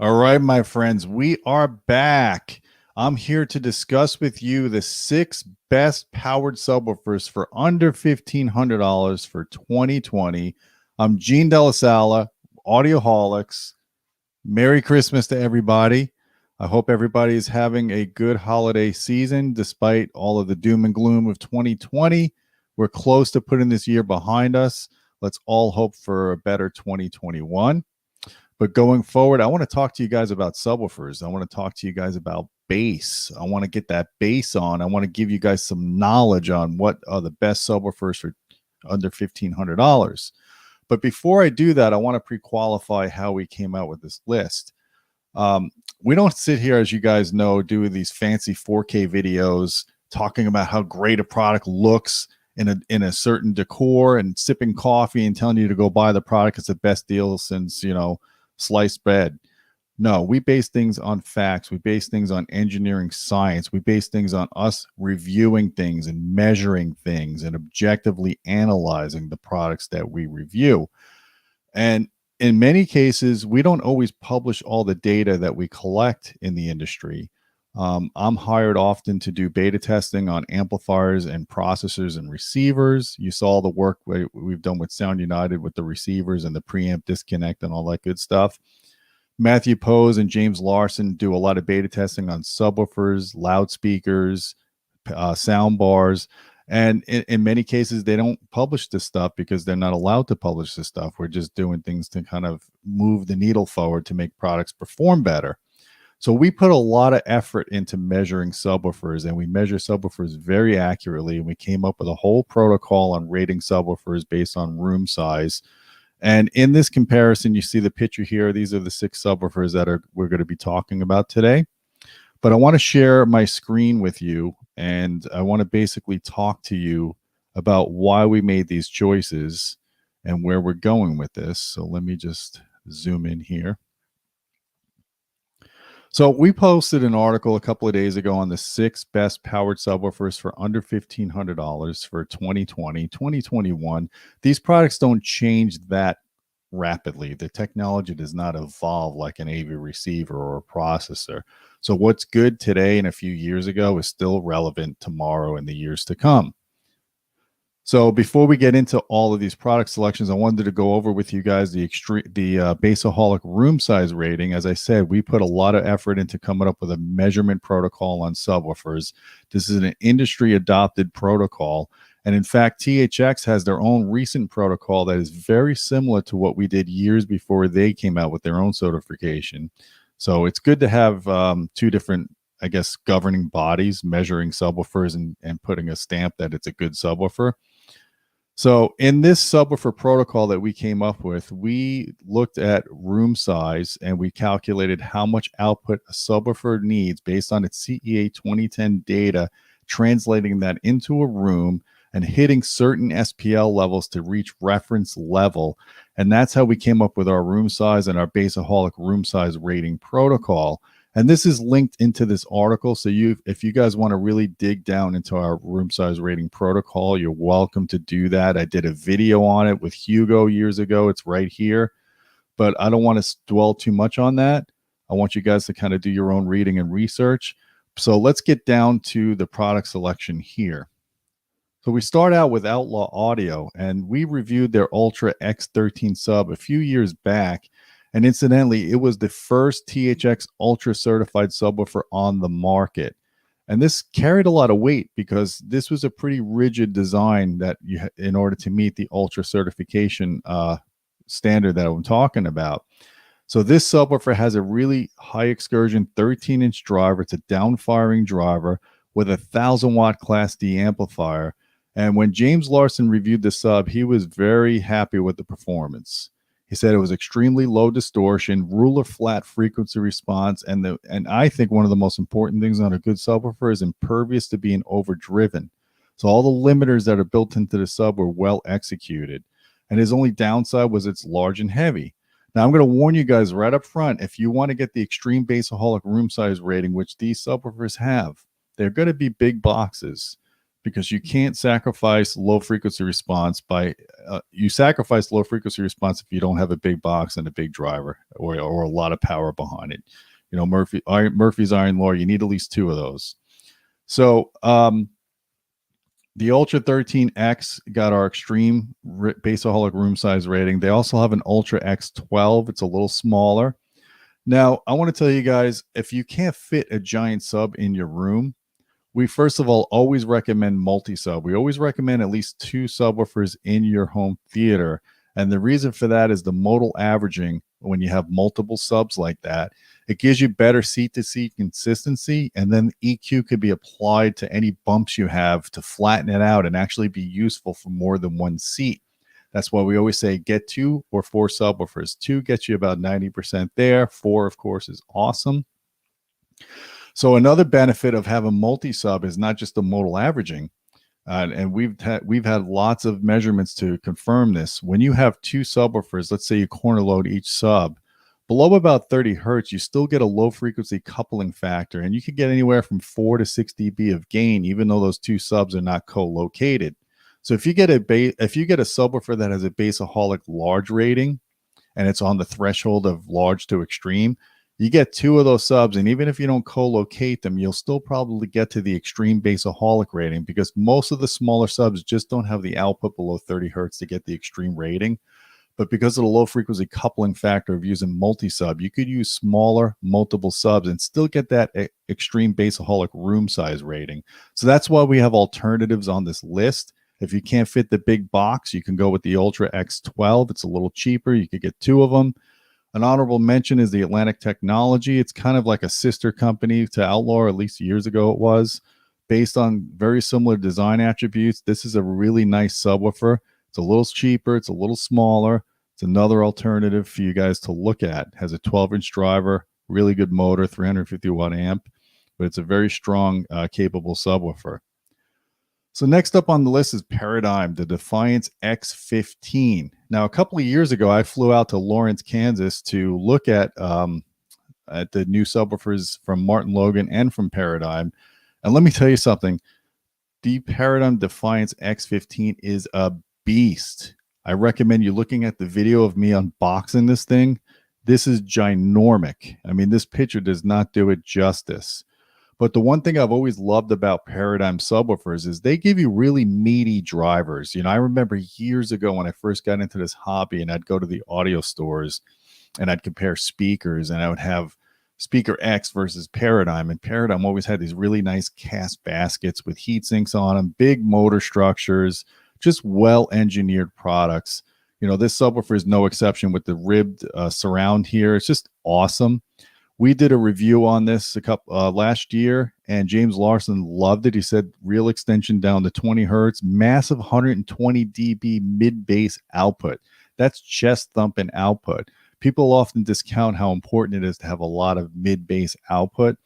All right, my friends, we are back. I'm here to discuss with you the 6 best powered subwoofers for under $1,500 for 2020. I'm Gene Delasala, Audioholics. Merry Christmas to everybody. I hope everybody is having a good holiday season despite all of the doom and gloom of 2020. We're close to putting this year behind us. Let's all hope for a better 2021. But going forward, I want to talk to you guys about subwoofers. I want to talk to you guys about bass. I want to get that bass on. I want to give you guys some knowledge on what are the best subwoofers for under $1,500. But before I do that, I want to pre-qualify how we came out with this list. We don't sit here, as you guys know, doing these fancy 4K videos talking about how great a product looks in a certain decor and sipping coffee and telling you to go buy the product. It's the best deal since, sliced bread. No, we base things on facts. We base things on engineering science. We base things on us reviewing things and measuring things and objectively analyzing the products that we review. And in many cases, we don't always publish all the data that we collect in the industry. I'm hired often to do beta testing on amplifiers and processors and receivers. You saw the work we've done with Sound United with the receivers and the preamp disconnect and all that good stuff. Matthew Pose and James Larson do a lot of beta testing on subwoofers, loudspeakers, sound bars. And in many cases, they don't publish this stuff because they're not allowed to publish this stuff. We're just doing things to kind of move the needle forward to make products perform better. So we put a lot of effort into measuring subwoofers, and we measure subwoofers very accurately. And we came up with a whole protocol on rating subwoofers based on room size. And in this comparison, you see the picture here. These are the 6 subwoofers that we're going to be talking about today. But I want to share my screen with you, and I want to basically talk to you about why we made these choices and where we're going with this. So let me just zoom in here. So we posted an article a couple of days ago on the 6 best powered subwoofers for under $1,500 for 2020, 2021. These products don't change that rapidly. The technology does not evolve like an AV receiver or a processor. So what's good today and a few years ago is still relevant tomorrow and the years to come. So before we get into all of these product selections, I wanted to go over with you guys the Bassaholic room size rating. As I said, we put a lot of effort into coming up with a measurement protocol on subwoofers. This is an industry adopted protocol. And in fact, THX has their own recent protocol that is very similar to what we did years before they came out with their own certification. So it's good to have 2 different, I guess, governing bodies measuring subwoofers and putting a stamp that it's a good subwoofer. So in this subwoofer protocol that we came up with, we looked at room size and we calculated how much output a subwoofer needs based on its CEA 2010 data, translating that into a room and hitting certain SPL levels to reach reference level. And that's how we came up with our room size and our Bassaholic room size rating protocol. And this is linked into this article. So if you guys want to really dig down into our room size rating protocol, you're welcome to do that. I did a video on it with Hugo years ago. It's right here. But I don't want to dwell too much on that. I want you guys to kind of do your own reading and research. So let's get down to the product selection here. So we start out with Outlaw Audio, and we reviewed their Ultra X13 sub a few years back. And incidentally, it was the first THX Ultra certified subwoofer on the market. And this carried a lot of weight because this was a pretty rigid design that in order to meet the Ultra certification standard that I'm talking about. So this subwoofer has a really high excursion 13-inch driver. It's a down-firing driver with a 1,000-watt Class D amplifier. And when James Larson reviewed the sub, he was very happy with the performance. He said it was extremely low distortion, ruler flat frequency response, and I think one of the most important things on a good subwoofer is impervious to being overdriven. So all the limiters that are built into the sub were well executed. And his only downside was it's large and heavy. Now I'm going to warn you guys right up front, if you want to get the extreme Bassaholic room size rating, which these subwoofers have, they're going to be big boxes, because you can't sacrifice low frequency response by you sacrifice low frequency response if you don't have a big box and a big driver or a lot of power behind it. You know, Murphy's Iron Law, you need at least 2 of those. So the Ultra 13X got our extreme Bassaholic room size rating. They also have an Ultra X12. It's a little smaller. Now, I want to tell you guys, if you can't fit a giant sub in your room, we first of all always recommend multi-sub. We always recommend at least 2 subwoofers in your home theater. And the reason for that is the modal averaging. When you have multiple subs like that, it gives you better seat-to-seat consistency, and then EQ could be applied to any bumps you have to flatten it out and actually be useful for more than one seat. That's why we always say get 2 or 4 subwoofers. 2 gets you about 90% there. 4, of course, is awesome. So another benefit of having multi-sub is not just the modal averaging. And we've had lots of measurements to confirm this. When you have 2 subwoofers, let's say you corner load each sub, below about 30 hertz, you still get a low frequency coupling factor, and you could get anywhere from 4 to 6 dB of gain, even though those 2 subs are not co-located. So if you get a subwoofer that has a Bassaholic large rating, and it's on the threshold of large to extreme, you get 2 of those subs, and even if you don't co-locate them, you'll still probably get to the extreme Bassaholic rating, because most of the smaller subs just don't have the output below 30 hertz to get the extreme rating. But because of the low frequency coupling factor of using multi-sub, you could use smaller multiple subs and still get that extreme Bassaholic room size rating. So that's why we have alternatives on this list. If you can't fit the big box, you can go with the Ultra X12. It's a little cheaper. You could get 2 of them. An honorable mention is the Atlantic Technology. It's kind of like a sister company to Outlaw, or at least years ago it was, based on very similar design attributes. This is a really nice subwoofer. It's a little cheaper. It's a little smaller. It's another alternative for you guys to look at. It has a 12-inch driver, really good motor, 350-watt amp, but it's a very strong, capable subwoofer. So next up on the list is Paradigm, the Defiance X15. Now, a couple of years ago, I flew out to Lawrence, Kansas to look at the new subwoofers from Martin Logan and from Paradigm. And let me tell you something. The Paradigm Defiance X15 is a beast. I recommend you looking at the video of me unboxing this thing. This is ginormic. I mean, this picture does not do it justice. But the one thing I've always loved about Paradigm subwoofers is they give you really meaty drivers. You know, I remember years ago when I first got into this hobby, and I'd go to the audio stores and I'd compare speakers, and I would have speaker X versus Paradigm. And Paradigm always had these really nice cast baskets with heat sinks on them, big motor structures, just well-engineered products. You know, this subwoofer is no exception with the ribbed surround here. It's just awesome. We did a review on this last year, and James Larson loved it. He said real extension down to 20 hertz, massive 120 dB mid-bass output. That's chest thumping output. People often discount how important it is to have a lot of mid-bass output.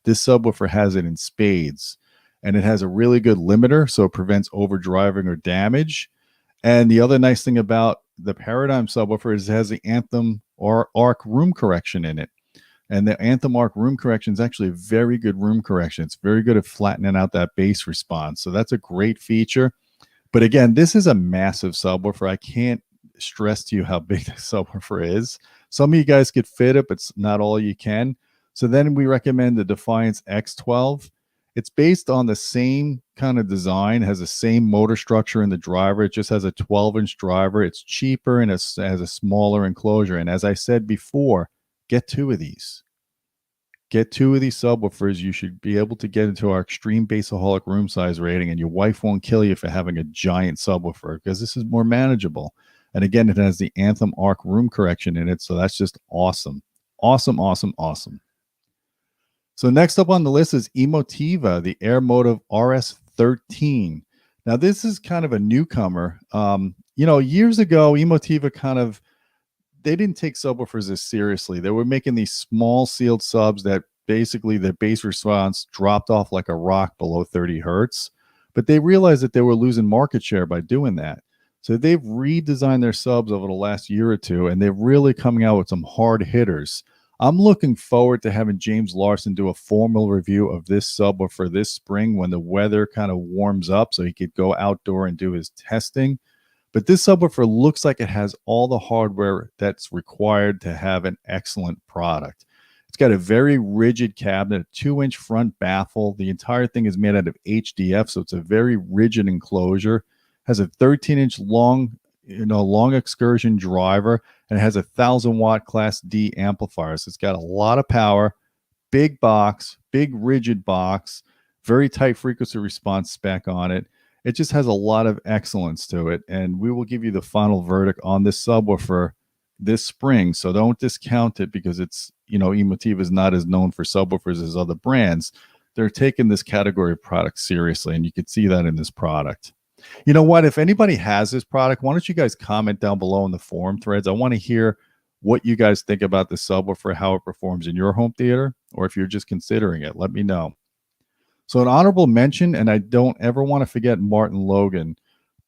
This subwoofer has it in spades, and it has a really good limiter, so it prevents overdriving or damage. And the other nice thing about the Paradigm subwoofer is it has the Anthem or Arc room correction in it. And the Anthem Arc room correction is actually a very good room correction. It's very good at flattening out that bass response. So that's a great feature. But again, this is a massive subwoofer. I can't stress to you how big this subwoofer is. Some of you guys could fit it, but not all you can. So then we recommend the Defiance X12. It's based on the same kind of design, has the same motor structure in the driver. It just has a 12-inch driver. It's cheaper and it has a smaller enclosure. And as I said before, get 2 of these. Get 2 of these subwoofers. You should be able to get into our extreme Bassaholic room size rating, and your wife won't kill you for having a giant subwoofer, because this is more manageable. And again, it has the Anthem Arc room correction in it, so that's just awesome. Awesome, awesome, awesome. So next up on the list is Emotiva, the Airmotiv RS13. Now, this is kind of a newcomer. You know, years ago, Emotiva they didn't take subwoofers as seriously. They were making these small sealed subs that basically their bass response dropped off like a rock below 30 hertz. But they realized that they were losing market share by doing that. So they've redesigned their subs over the last year or two, and they're really coming out with some hard hitters. I'm looking forward to having James Larson do a formal review of this subwoofer this spring when the weather kind of warms up so he could go outdoor and do his testing. But this subwoofer looks like it has all the hardware that's required to have an excellent product. It's got a very rigid cabinet, a 2-inch front baffle. The entire thing is made out of HDF, so it's a very rigid enclosure. Has a 13-inch long excursion driver, and it has a 1,000-watt Class D amplifier. So it's got a lot of power, big box, big rigid box, very tight frequency response spec on it. It just has a lot of excellence to it, and we will give you the final verdict on this subwoofer this spring. So don't discount it because it's, Emotiva is not as known for subwoofers as other brands. They're taking this category of product seriously, and you can see that in this product. You know what? If anybody has this product, why don't you guys comment down below in the forum threads? I want to hear what you guys think about the subwoofer, how it performs in your home theater, or if you're just considering it, let me know. So an honorable mention, and I don't ever want to forget Martin Logan,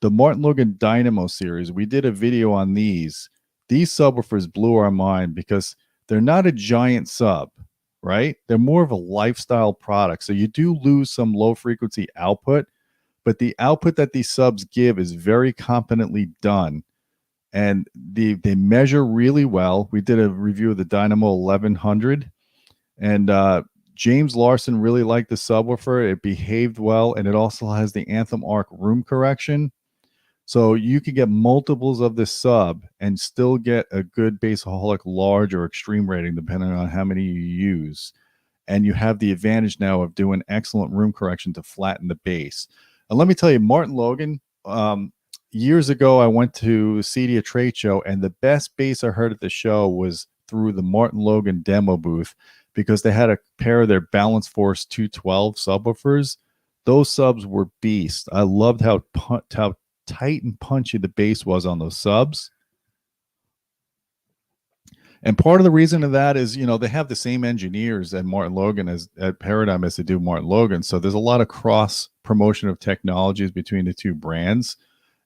the Martin Logan Dynamo series. We did a video on these. These subwoofers blew our mind because they're not a giant sub, right? They're more of a lifestyle product. So you do lose some low frequency output, but the output that these subs give is very competently done. And they measure really well. We did a review of the Dynamo 1100, and James Larson really liked the subwoofer. It behaved well, and it also has the Anthem Arc room correction. So you can get multiples of this sub and still get a good Bassaholic large or extreme rating, depending on how many you use. And you have the advantage now of doing excellent room correction to flatten the bass. And let me tell you, Martin Logan, years ago, I went to CEDIA trade show, and the best bass I heard at the show was through the Martin Logan demo booth, because they had a pair of their Balance Force 212 subwoofers. Those subs were beasts. I loved how tight and punchy the bass was on those subs. And part of the reason of that is, they have the same engineers at Martin Logan at Paradigm as they do Martin Logan. So there's a lot of cross promotion of technologies between the two brands,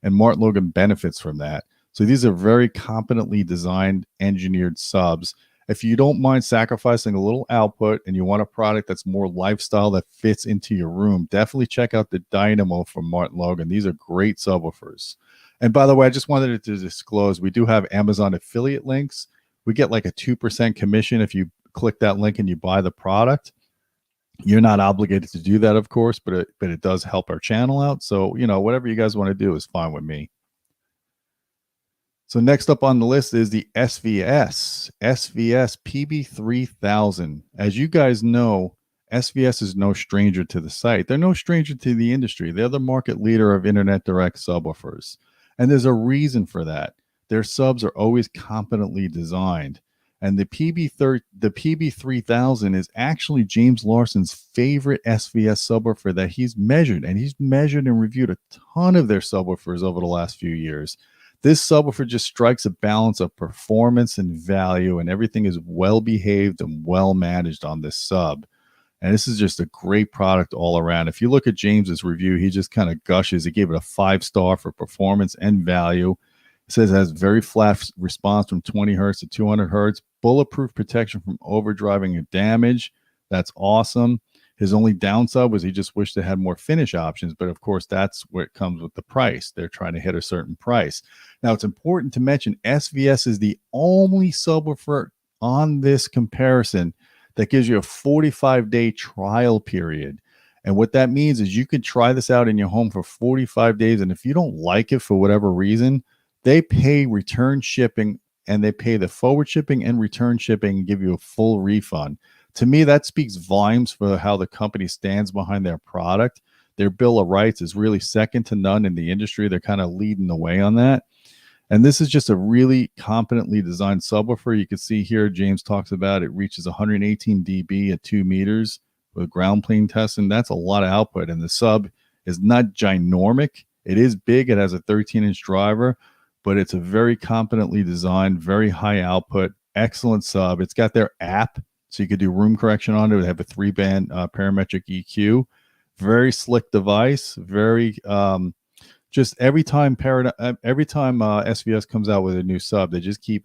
and Martin Logan benefits from that. So these are very competently designed, engineered subs. If you don't mind sacrificing a little output and you want a product that's more lifestyle that fits into your room, definitely check out the Dynamo from Martin Logan. These are great subwoofers. And by the way, I just wanted to disclose, we do have Amazon affiliate links. We get like a 2% commission if you click that link and you buy the product. You're not obligated to do that, of course, but it does help our channel out. So, whatever you guys want to do is fine with me. So next up on the list is the SVS PB3000. As you guys know, SVS is no stranger to the site. They're no stranger to the industry. They're the market leader of internet direct subwoofers. And there's a reason for that. Their subs are always competently designed. And the PB3000 is actually James Larson's favorite SVS subwoofer that he's measured. And he's measured and reviewed a ton of their subwoofers over the last few years. This subwoofer just strikes a balance of performance and value, and everything is well behaved and well managed on this sub. And this is just a great product all around. If you look at James's review, he just kind of gushes. He gave it a 5-star for performance and value. It says it has very flat response from 20 hertz to 200 hertz, bulletproof protection from overdriving and damage. That's awesome. His only downside was he just wished it had more finish options, but of course that's where it comes with the price. They're trying to hit a certain price. Now it's important to mention SVS is the only subwoofer on this comparison that gives you a 45-day trial period. And what that means is you could try this out in your home for 45 days, and if you don't like it for whatever reason, they pay return shipping, and they pay the forward shipping and return shipping and give you a full refund. To me, that speaks volumes for how the company stands behind their product. Their Bill of Rights is really second to none in the industry. They're kind of leading the way on that. And this is just a really competently designed subwoofer. You can see here, James talks about it reaches 118 dB at 2 meters with ground plane testing. That's a lot of output. And the sub is not ginormic. It is big. It has a 13-inch driver, but it's a very competently designed, very high output, excellent sub. It's got their app, so you could do room correction on it. They have a 3-band parametric EQ. Very slick device. Very just every time SVS comes out with a new sub, they just keep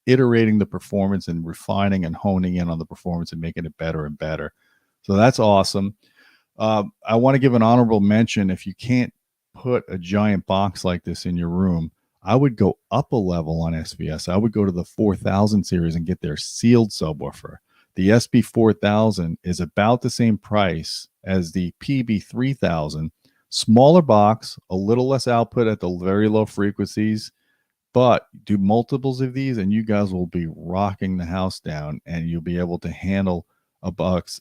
iterating the performance and refining and honing in on the performance and making it better and better. So that's awesome. I want to give an honorable mention. If you can't put a giant box like this in your room, I would go up a level on SVS. I would go to the 4000 series and get their sealed subwoofer. The SB4000 is about the same price as the PB3000. Smaller box, a little less output at the very low frequencies, but do multiples of these and you guys will be rocking the house down, and you'll be able to handle a box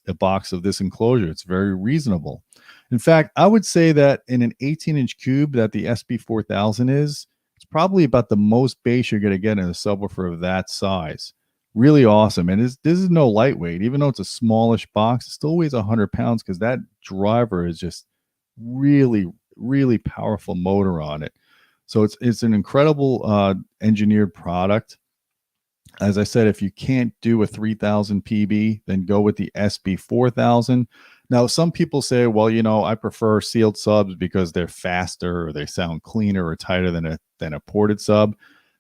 of this enclosure. It's very reasonable. In fact, I would say that in an 18-inch cube that the SB4000 is, it's probably about the most bass you're going to get in a subwoofer of that size. Really awesome. And this is no lightweight. Even though it's a smallish box, it still weighs 100 pounds because that driver is just really, really powerful motor on it. So it's an incredible engineered product. As I said, if you can't do a 3000 PB, then go with the SB4000. Now, some people say, well, you know, I prefer sealed subs because they're faster or they sound cleaner or tighter than a ported sub.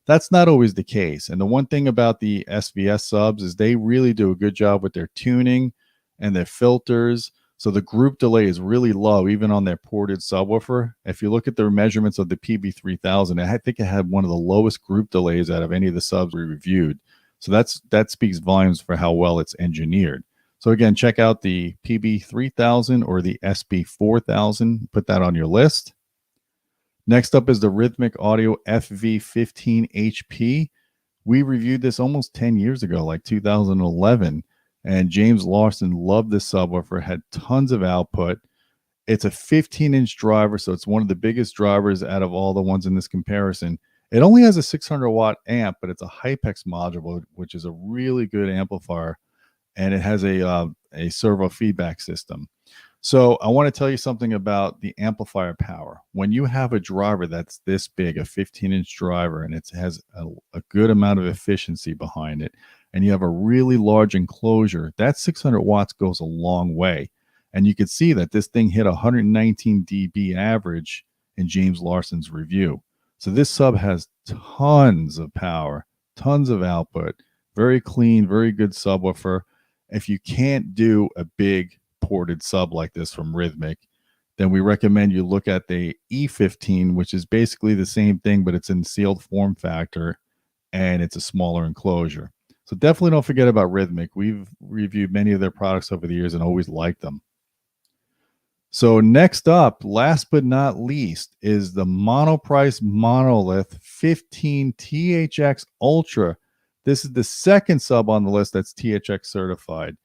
That's not always the case. And the one thing about the SVS subs is they really do a good job with their tuning and their filters. So the group delay is really low, even on their ported subwoofer. If you look at the measurements of the PB3000, I think it had one of the lowest group delays out of any of the subs we reviewed. So that speaks volumes for how well it's engineered. So again, check out the PB3000 or the SB4000. Put that on your list. Next up is the Rythmik Audio FV15HP. We reviewed this almost 10 years ago, like 2011. And James Larson loved this subwoofer, had tons of output. It's a 15-inch driver, so it's one of the biggest drivers out of all the ones in this comparison. It only has a 600-watt amp, but it's a Hypex module, which is a really good amplifier, and it has a servo feedback system. So I want to tell you something about the amplifier power. When you have a driver that's this big, a 15-inch driver, and it has a good amount of efficiency behind it, and you have a really large enclosure, that 600 watts goes a long way. And you can see that this thing hit 119 dB average in James Larson's review. So this sub has tons of power, tons of output, very clean, very good subwoofer. If you can't do a big ported sub like this from Rythmik, then we recommend you look at the E15, which is basically the same thing, but it's in sealed form factor and it's a smaller enclosure. So definitely don't forget about Rythmik. We've reviewed many of their products over the years and always liked them. So next up, last but not least, is the Monoprice Monolith 15 THX Ultra. This is the second sub on the list that's THX certified.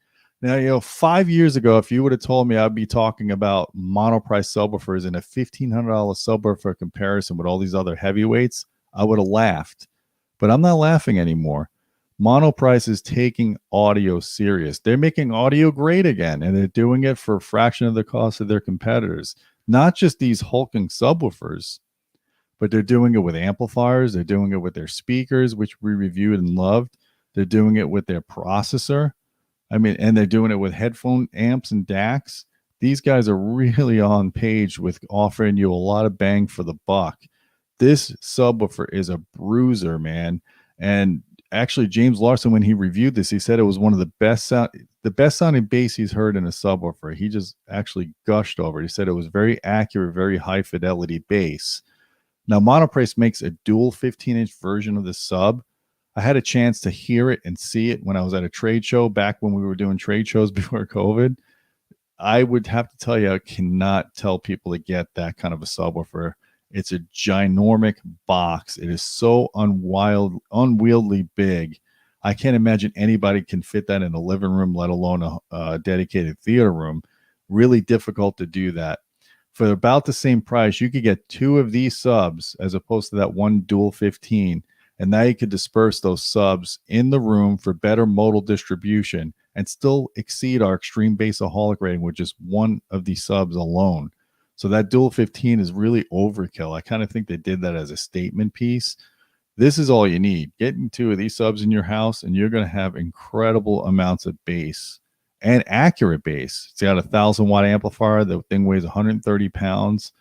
Now, you know, 5 years ago, if you would have told me I'd be talking about Monoprice subwoofers in a $1,500 subwoofer comparison with all these other heavyweights, I would have laughed. But I'm not laughing anymore. Monoprice is taking audio serious. They're making audio great again, and they're doing it for a fraction of the cost of their competitors. Not just these hulking subwoofers, but they're doing it with amplifiers. They're doing it with their speakers, which we reviewed and loved. They're doing it with their processor. I mean, and they're doing it with headphone amps and DACs. These guys are really on page with offering you a lot of bang for the buck. This subwoofer is a bruiser, man. And actually, James Larson, when he reviewed this, he said it was one of the best sounding bass he's heard in a subwoofer. He just actually gushed over it. He said it was very accurate, very high fidelity bass. Now, Monoprice makes a dual 15-inch version of the sub. I had a chance to hear it and see it when I was at a trade show back when we were doing trade shows before COVID. I would have to tell you, I cannot tell people to get that kind of a subwoofer. It's a ginormic box. It is so unwieldy big. I can't imagine anybody can fit that in a living room, let alone a dedicated theater room. Really difficult to do that. For about the same price, you could get two of these subs as opposed to that one dual 15. And now you could disperse those subs in the room for better modal distribution and still exceed our extreme bassaholic rating with just one of these subs alone. So that dual 15 is really overkill. I kind of think they did that as a statement piece. This is all you need. Getting two of these subs in your house, and you're going to have incredible amounts of bass and accurate bass. It's got a 1,000-watt amplifier. The thing weighs 130 pounds.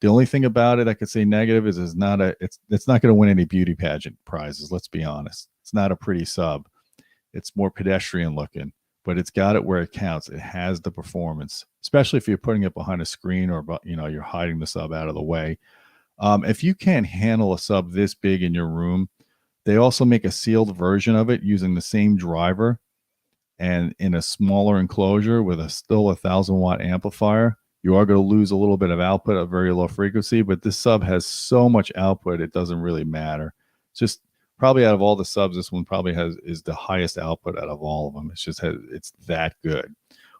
The only thing about it I could say negative is it's not going to win any beauty pageant prizes. Let's be honest. It's not a pretty sub. It's more pedestrian looking, but it's got it where it counts. It has the performance, especially if you're putting it behind a screen or, you're hiding the sub out of the way. If you can't handle a sub this big in your room, they also make a sealed version of it using the same driver and in a smaller enclosure with still 1,000-watt amplifier. You are going to lose a little bit of output at very low frequency, but this sub has so much output, it doesn't really matter. It's just probably out of all the subs, this one probably is the highest output out of all of them. It's that good.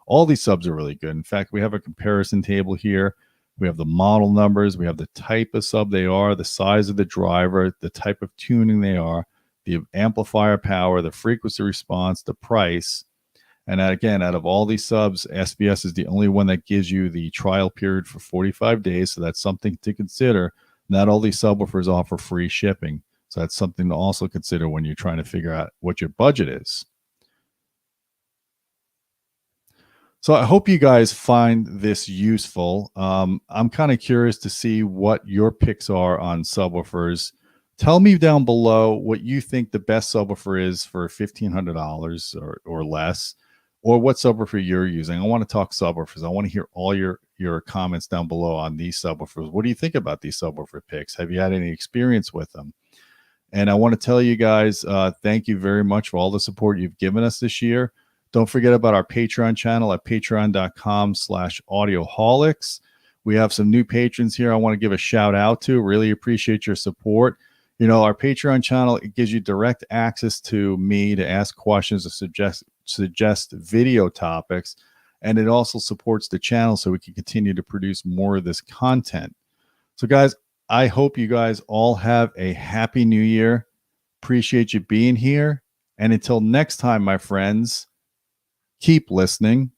All these subs are really good. In fact, we have a comparison table here. We have the model numbers. We have the type of sub they are, the size of the driver, the type of tuning they are, the amplifier power, the frequency response, the price. And again, out of all these subs, SBS is the only one that gives you the trial period for 45 days. So that's something to consider. Not all these subwoofers offer free shipping. So that's something to also consider when you're trying to figure out what your budget is. So I hope you guys find this useful. I'm kind of curious to see what your picks are on subwoofers. Tell me down below what you think the best subwoofer is for $1,500 or less, or what subwoofer you're using. I want to talk subwoofers. I want to hear all your comments down below on these subwoofers. What do you think about these subwoofer picks? Have you had any experience with them? And I want to tell you guys, thank you very much for all the support you've given us this year. Don't forget about our Patreon channel at patreon.com/audioholics. We have some new patrons here I want to give a shout out to. Really appreciate your support. Our Patreon channel, it gives you direct access to me to ask questions, to suggest video topics, and it also supports the channel so we can continue to produce more of this content. So guys, I hope you guys all have a happy new year. Appreciate you being here. And until next time, my friends, keep listening